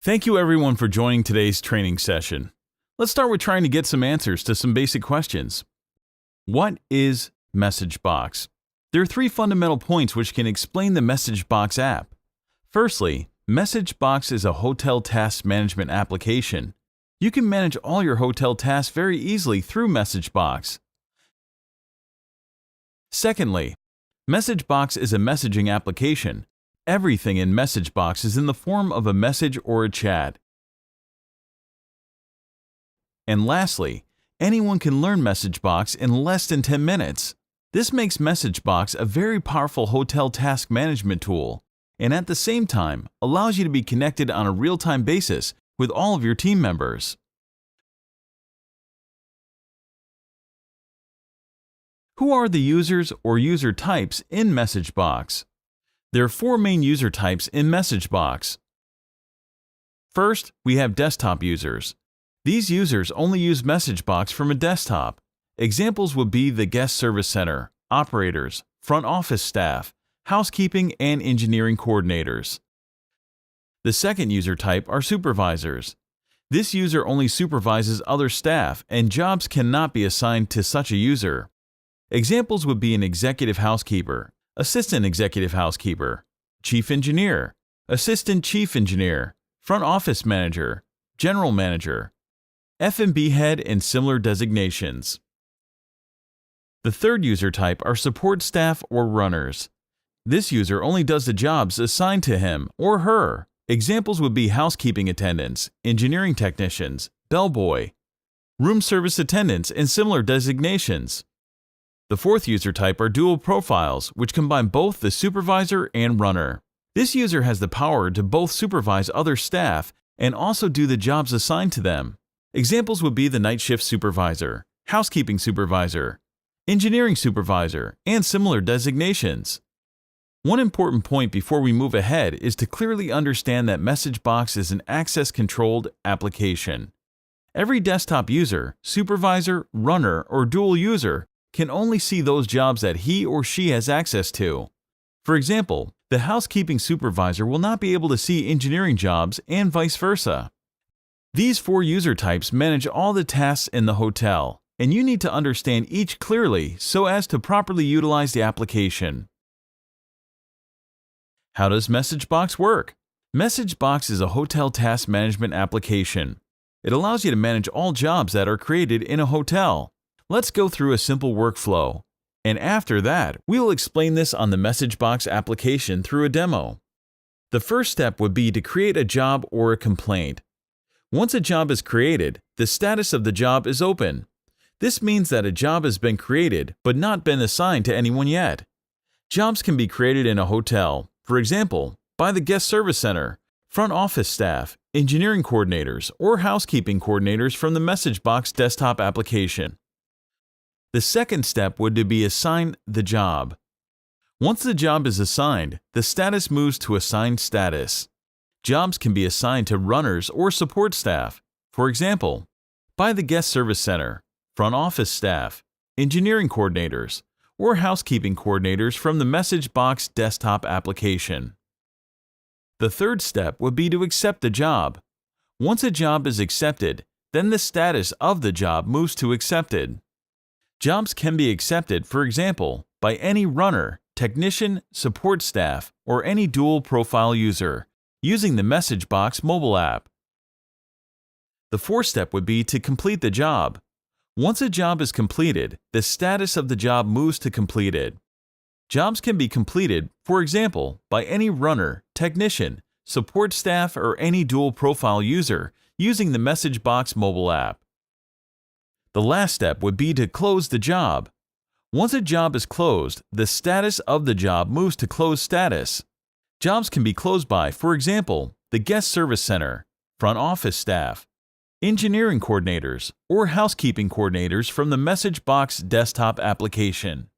Thank you everyone for joining today's training session. Let's start with trying to get some answers to some basic questions. What is MessageBox? There are three fundamental points which can explain the MessageBox app. Firstly, MessageBox is a hotel task management application. You can manage all your hotel tasks very easily through MessageBox. Secondly, MessageBox is a messaging application. Everything in MessageBox is in the form of a message or a chat. And lastly, anyone can learn MessageBox in less than 10 minutes. This makes MessageBox a very powerful hotel task management tool, and at the same time allows you to be connected on a real-time basis with all of your team members. Who are the users or user types in MessageBox? There are four main user types in MessageBox. First, we have desktop users. These users only use MessageBox from a desktop. Examples would be the guest service center, operators, front office staff, housekeeping, and engineering coordinators. The second user type are supervisors. This user only supervises other staff, and jobs cannot be assigned to such a user. Examples would be an executive housekeeper, assistant executive housekeeper, chief engineer, assistant chief engineer, front office manager, general manager, F&B head, and similar designations. The third user type are support staff or runners. This user only does the jobs assigned to him or her. Examples would be housekeeping attendants, engineering technicians, bellboy, room service attendants, and similar designations. The fourth user type are dual profiles, which combine both the supervisor and runner. This user has the power to both supervise other staff and also do the jobs assigned to them. Examples would be the night shift supervisor, housekeeping supervisor, engineering supervisor, and similar designations. One important point before we move ahead is to clearly understand that MessageBox is an access-controlled application. Every desktop user, supervisor, runner, or dual user can only see those jobs that he or she has access to. For example, the housekeeping supervisor will not be able to see engineering jobs and vice versa. These four user types manage all the tasks in the hotel, and you need to understand each clearly so as to properly utilize the application. How does MessageBox work? MessageBox is a hotel task management application. It allows you to manage all jobs that are created in a hotel. Let's go through a simple workflow, and after that, we will explain this on the MessageBox application through a demo. The first step would be to create a job or a complaint. Once a job is created, the status of the job is open. This means that a job has been created but not been assigned to anyone yet. Jobs can be created in a hotel, for example, by the guest service center, front office staff, engineering coordinators, or housekeeping coordinators from the MessageBox desktop application. The second step would be to assign the job. Once the job is assigned, the status moves to assigned status. Jobs can be assigned to runners or support staff, for example, by the guest service center, front office staff, engineering coordinators, or housekeeping coordinators from the MessageBox desktop application. The third step would be to accept the job. Once a job is accepted, then the status of the job moves to accepted. Jobs can be accepted, for example, by any runner, technician, support staff, or any dual profile user using the MessageBox mobile app. The fourth step would be to complete the job. Once a job is completed, the status of the job moves to completed. Jobs can be completed, for example, by any runner, technician, support staff, or any dual profile user using the MessageBox mobile app. The last step would be to close the job. Once a job is closed, the status of the job moves to closed status. Jobs can be closed by, for example, the guest service center, front office staff, engineering coordinators, or housekeeping coordinators from the MessageBox desktop application.